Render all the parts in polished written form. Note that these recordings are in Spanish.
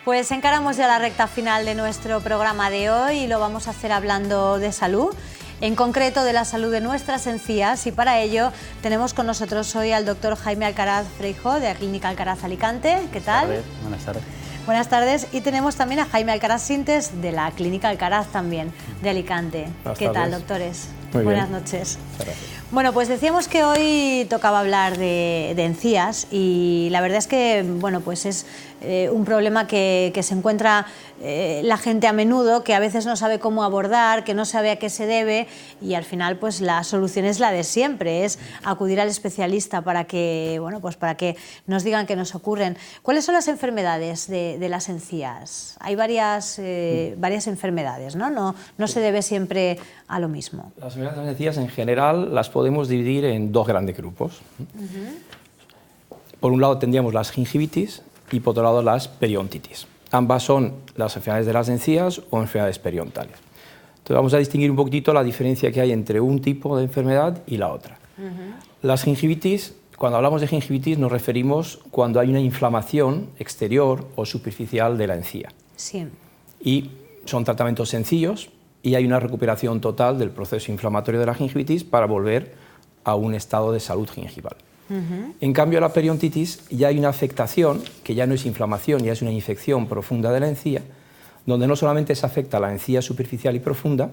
Pues encaramos ya la recta final de nuestro programa de hoy y lo vamos a hacer hablando de salud, en concreto de la salud de nuestras encías, y para ello tenemos con nosotros hoy al doctor Jaime Alcaraz Freijóo de la Clínica Alcaraz Alicante. ¿Qué tal? Buenas tardes. Buenas tardes, y tenemos también a Jaime Alcaraz Sintes de la Clínica Alcaraz también de Alicante. ¿Qué tal, doctores? Muy bien. Buenas noches. Gracias. Bueno, pues decíamos que hoy tocaba hablar de encías, y la verdad es que bueno, pues es un problema que se encuentra la gente a menudo, que a veces no sabe cómo abordar, que no sabe a qué se debe, y al final pues la solución es la de siempre, es acudir al especialista para que, bueno, pues para que nos digan qué nos ocurren. ¿Cuáles son las enfermedades de las encías? Hay varias enfermedades, ¿no? No se debe siempre a lo mismo. Las enfermedades de las encías en general las podemos dividir en dos grandes grupos. Por un lado tendríamos las gingivitis y por otro lado las periodontitis. Ambas son las enfermedades de las encías o enfermedades periodontales. Entonces vamos a distinguir un poquitito la diferencia que hay entre un tipo de enfermedad y la otra. Las gingivitis, cuando hablamos de gingivitis nos referimos cuando hay una inflamación exterior o superficial de la encía. Sí. Y son tratamientos sencillos y hay una recuperación total del proceso inflamatorio de la gingivitis para volver a un estado de salud gingival. En cambio, la periodontitis ya hay una afectación, que ya no es inflamación, ya es una infección profunda de la encía, donde no solamente se afecta la encía superficial y profunda,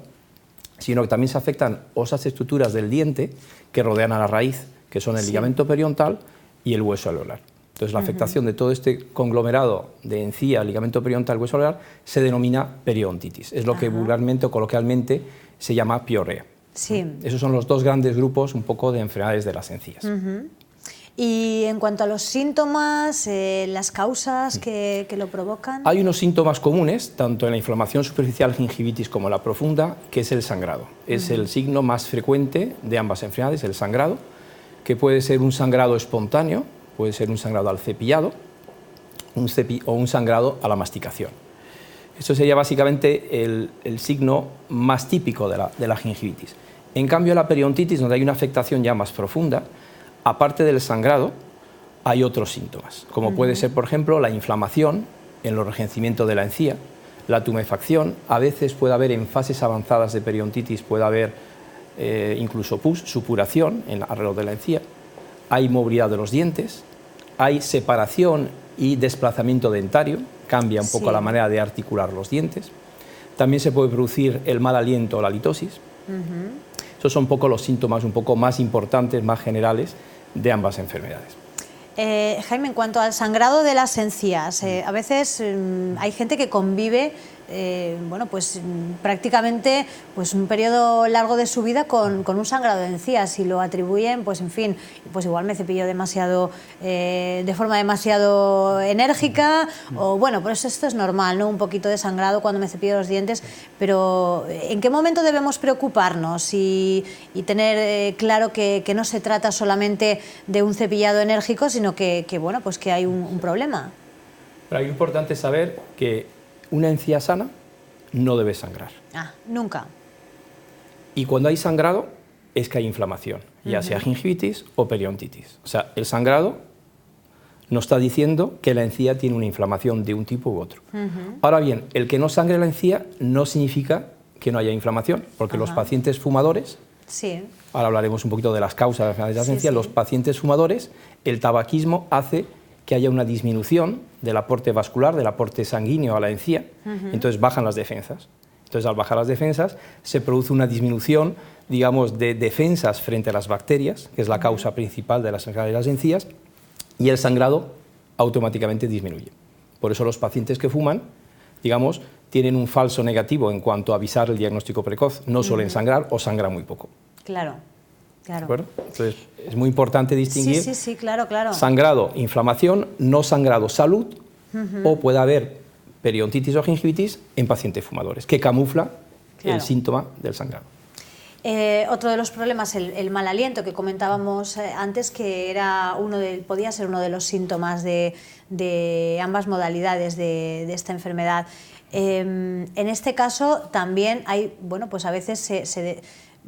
sino que también se afectan otras estructuras del diente que rodean a la raíz, que son el ligamento periodontal y el hueso alveolar. Entonces, la afectación de todo este conglomerado de encía, ligamento periodontal, hueso alveolar, se denomina periodontitis. Es lo que vulgarmente o coloquialmente se llama piorrea. Sí. Esos son los dos grandes grupos un poco de enfermedades de las encías. Y en cuanto a los síntomas, las causas que lo provocan... Hay unos síntomas comunes, tanto en la inflamación superficial gingivitis como en la profunda, que es el sangrado. Es el signo más frecuente de ambas enfermedades, el sangrado, que puede ser un sangrado espontáneo, puede ser un sangrado al cepillado o un sangrado a la masticación. Esto sería básicamente el signo más típico de la gingivitis. En cambio, la periodontitis, donde hay una afectación ya más profunda, aparte del sangrado, hay otros síntomas, como puede ser, por ejemplo, la inflamación en los regencimientos de la encía, la tumefacción, a veces puede haber en fases avanzadas de periodontitis, puede haber incluso pus, supuración alrededor de la encía, hay movilidad de los dientes, hay separación y desplazamiento dentario, cambia un poco la manera de articular los dientes, también se puede producir el mal aliento o la litosis. Esos son un poco los síntomas un poco más importantes, más generales de ambas enfermedades. Jaime, en cuanto al sangrado de las encías, a veces hay gente que convive bueno, pues prácticamente pues un periodo largo de su vida con un sangrado de encías, y lo atribuyen, pues en fin, pues igual me cepillo demasiado, de forma demasiado enérgica, o bueno, pues esto es normal, ¿no? Un poquito de sangrado cuando me cepillo los dientes, pero ¿en qué momento debemos preocuparnos y tener claro que no se trata solamente de un cepillado enérgico, sino que bueno, pues que hay un problema? Pero es importante saber que una encía sana no debe sangrar. Nunca. Y cuando hay sangrado es que hay inflamación, ya sea gingivitis o periodontitis. O sea, el sangrado nos está diciendo que la encía tiene una inflamación de un tipo u otro. Ahora bien, el que no sangre la encía no significa que no haya inflamación, porque los pacientes fumadores, ahora hablaremos un poquito de las causas de las enfermedades de las encías, los pacientes fumadores, el tabaquismo hace que haya una disminución del aporte vascular, del aporte sanguíneo a la encía, entonces bajan las defensas. Entonces, al bajar las defensas, se produce una disminución, digamos, de defensas frente a las bacterias, que es la causa principal de las enfermedades de las encías, y el sangrado automáticamente disminuye. Por eso los pacientes que fuman, digamos, tienen un falso negativo en cuanto a avisar el diagnóstico precoz, no suelen sangrar o sangran muy poco. Claro. ¿De acuerdo? Entonces, es muy importante distinguir claro. sangrado, inflamación, no sangrado, salud, o puede haber periodontitis o gingivitis en pacientes fumadores, que camufla el síntoma del sangrado. Otro de los problemas, el mal aliento, que comentábamos antes, que era podía ser uno de los síntomas de ambas modalidades de esta enfermedad. En este caso también hay, bueno, pues a veces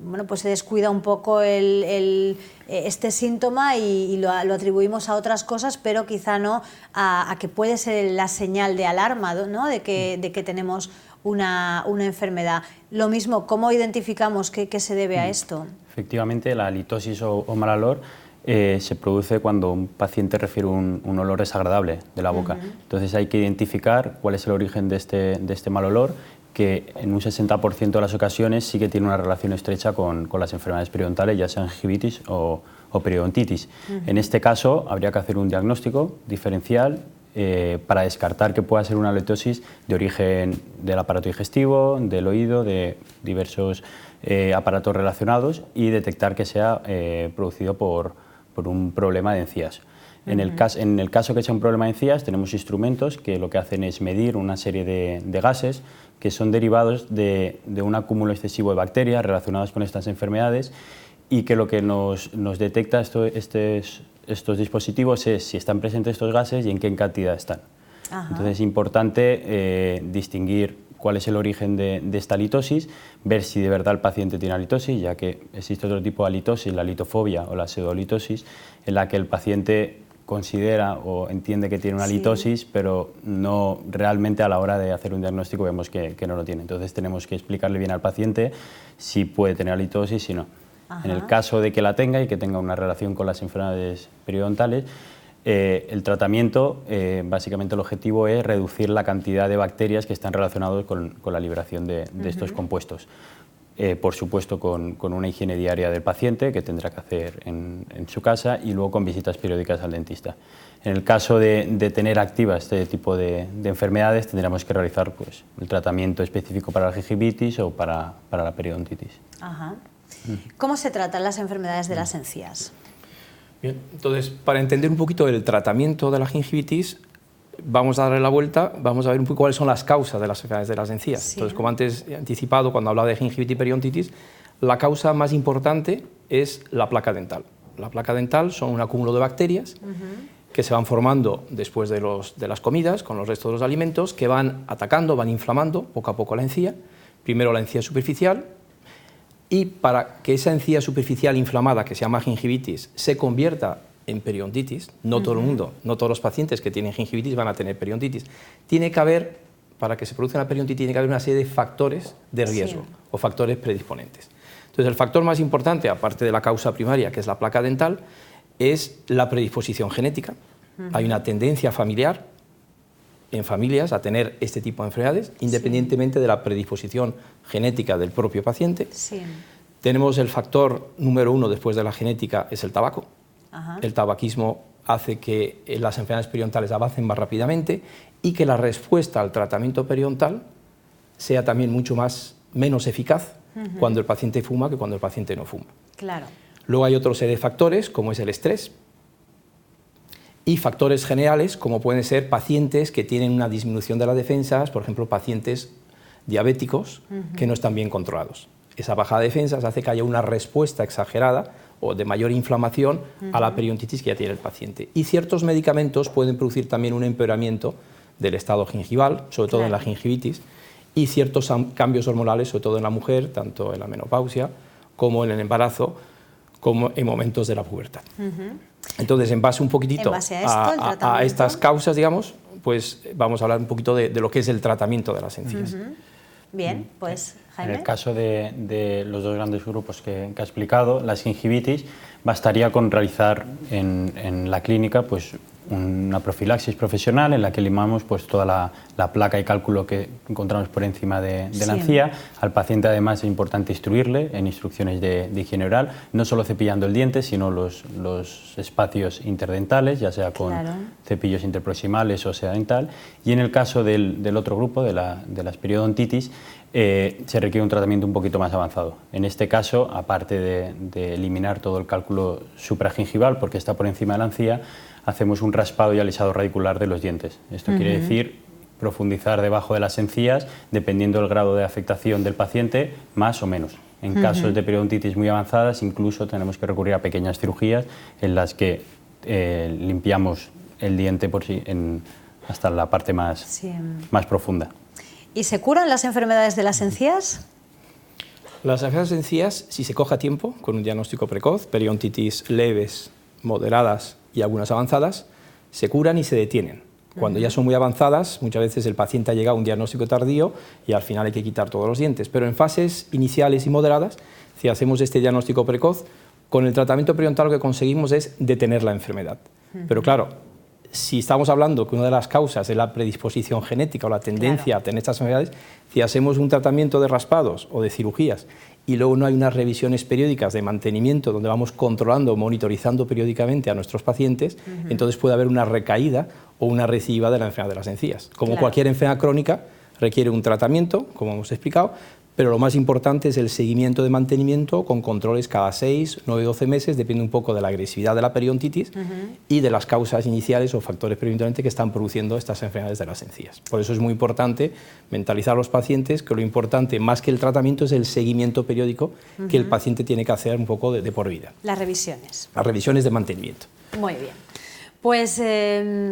bueno, pues se descuida un poco este síntoma y lo atribuimos a otras cosas, pero quizá no a que puede ser la señal de alarma, ¿no? de que tenemos una enfermedad. Lo mismo, ¿cómo identificamos qué se debe a esto? Efectivamente, la halitosis o mal olor se produce cuando un paciente refiere un olor desagradable de la boca. Entonces hay que identificar cuál es el origen de este mal olor, que en un 60% de las ocasiones sí que tiene una relación estrecha con las enfermedades periodontales, ya sean gingivitis o periodontitis. En este caso habría que hacer un diagnóstico diferencial para descartar que pueda ser una halitosis de origen del aparato digestivo, del oído, de diversos aparatos relacionados, y detectar que sea producido por un problema de encías. En el caso que sea un problema de encías, tenemos instrumentos que lo que hacen es medir una serie de gases que son derivados de un acúmulo excesivo de bacterias relacionadas con estas enfermedades, y que lo que nos detecta estos dispositivos es si están presentes estos gases y en qué cantidad están. Entonces es importante distinguir cuál es el origen de esta halitosis, ver si de verdad el paciente tiene halitosis, ya que existe otro tipo de halitosis, la litofobia o la pseudohalitosis, en la que el paciente considera o entiende que tiene una halitosis, pero no realmente a la hora de hacer un diagnóstico vemos que no lo tiene. Entonces tenemos que explicarle bien al paciente si puede tener halitosis, si no. En el caso de que la tenga y que tenga una relación con las enfermedades periodontales, el tratamiento, básicamente el objetivo es reducir la cantidad de bacterias que están relacionadas con la liberación de estos compuestos. Por supuesto con una higiene diaria del paciente que tendrá que hacer en su casa, y luego con visitas periódicas al dentista. En el caso de tener activas este tipo de enfermedades, tendremos que realizar pues, el tratamiento específico para la gingivitis o para la periodontitis. ¿Cómo se tratan las enfermedades de las encías? Bien, entonces, para entender un poquito el tratamiento de la gingivitis, vamos a darle la vuelta, vamos a ver un poco cuáles son las causas de las enfermedades de las encías. Sí. Entonces, como antes he anticipado cuando hablaba de gingivitis y periodontitis, la causa más importante es la placa dental. La placa dental son un acúmulo de bacterias que se van formando después de las comidas, con los restos de los alimentos, que van atacando, van inflamando poco a poco la encía, primero la encía superficial, y para que esa encía superficial inflamada, que se llama gingivitis, se convierta en periodontitis, no todo el mundo, no todos los pacientes que tienen gingivitis van a tener periodontitis. Tiene que haber, para que se produzca la periodontitis, tiene que haber una serie de factores de riesgo o factores predisponentes. Entonces, el factor más importante, aparte de la causa primaria, que es la placa dental, es la predisposición genética. Hay una tendencia familiar en familias a tener este tipo de enfermedades, independientemente de la predisposición genética del propio paciente. Tenemos el factor número 1 después de la genética, es el tabaco. El tabaquismo hace que las enfermedades periodontales avancen más rápidamente y que la respuesta al tratamiento periodontal sea también menos eficaz cuando el paciente fuma que cuando el paciente no fuma. Luego hay otra serie de factores, como es el estrés, y factores generales, como pueden ser pacientes que tienen una disminución de las defensas, por ejemplo, pacientes diabéticos que no están bien controlados. Esa bajada de defensas hace que haya una respuesta exagerada o de mayor inflamación a la periodontitis que ya tiene el paciente. Y ciertos medicamentos pueden producir también un empeoramiento del estado gingival, sobre todo en la gingivitis, y ciertos cambios hormonales, sobre todo en la mujer, tanto en la menopausia como en el embarazo, como en momentos de la pubertad. Entonces, en base un poquitito a estas causas, digamos, pues vamos a hablar un poquito de lo que es el tratamiento de las encías. Bien, pues Jaime. En el caso de los dos grandes grupos que ha explicado, las gingivitis, bastaría con realizar en la clínica pues, una profilaxis profesional en la que limamos pues, toda la placa y cálculo que encontramos por encima de la encía. Al paciente además es importante instruirle en instrucciones de higiene oral, no solo cepillando el diente, sino los espacios interdentales, ya sea con cepillos interproximales o sea dental. Y en el caso del otro grupo, de las periodontitis, se requiere un tratamiento un poquito más avanzado. En este caso, aparte de eliminar todo el cálculo supragingival, porque está por encima de la encía, hacemos un raspado y alisado radicular de los dientes. Esto quiere decir profundizar debajo de las encías, dependiendo del grado de afectación del paciente, más o menos. En casos de periodontitis muy avanzadas, incluso tenemos que recurrir a pequeñas cirugías en las que limpiamos el diente hasta la parte más profunda. ¿Y se curan las enfermedades de las encías? Las enfermedades de las encías, si se coge a tiempo, con un diagnóstico precoz, periodontitis leves, moderadas y algunas avanzadas, se curan y se detienen. Cuando ya son muy avanzadas, muchas veces el paciente ha llegado a un diagnóstico tardío y al final hay que quitar todos los dientes. Pero en fases iniciales y moderadas, si hacemos este diagnóstico precoz, con el tratamiento periodontal lo que conseguimos es detener la enfermedad. Pero claro, si estamos hablando que una de las causas es la predisposición genética o la tendencia a tener estas enfermedades, si hacemos un tratamiento de raspados o de cirugías y luego no hay unas revisiones periódicas de mantenimiento donde vamos controlando o monitorizando periódicamente a nuestros pacientes, entonces puede haber una recaída o una recidiva de la enfermedad de las encías. Como cualquier enfermedad crónica, requiere un tratamiento, como hemos explicado, pero lo más importante es el seguimiento de mantenimiento con controles cada 6, 9, 12 meses, depende un poco de la agresividad de la periodontitis y de las causas iniciales o factores periodontitis que están produciendo estas enfermedades de las encías. Por eso es muy importante mentalizar a los pacientes que lo importante, más que el tratamiento, es el seguimiento periódico que el paciente tiene que hacer un poco de por vida. Las revisiones. Las revisiones de mantenimiento. Muy bien. Pues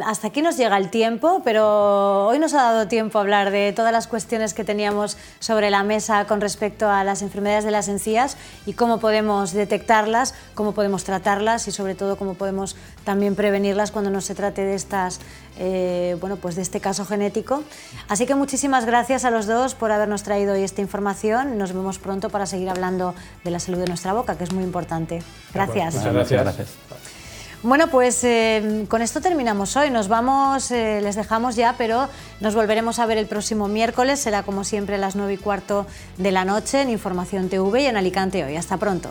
hasta aquí nos llega el tiempo, pero hoy nos ha dado tiempo a hablar de todas las cuestiones que teníamos sobre la mesa con respecto a las enfermedades de las encías y cómo podemos detectarlas, cómo podemos tratarlas y sobre todo cómo podemos también prevenirlas cuando no se trate de estas, bueno, pues de este caso genético. Así que muchísimas gracias a los dos por habernos traído hoy esta información. Nos vemos pronto para seguir hablando de la salud de nuestra boca, que es muy importante. Gracias. Muchas gracias. Bueno, pues con esto terminamos hoy. Nos vamos, les dejamos ya, pero nos volveremos a ver el próximo miércoles. Será como siempre a las 9:15 de la noche en Información TV y en Alicante Hoy. Hasta pronto.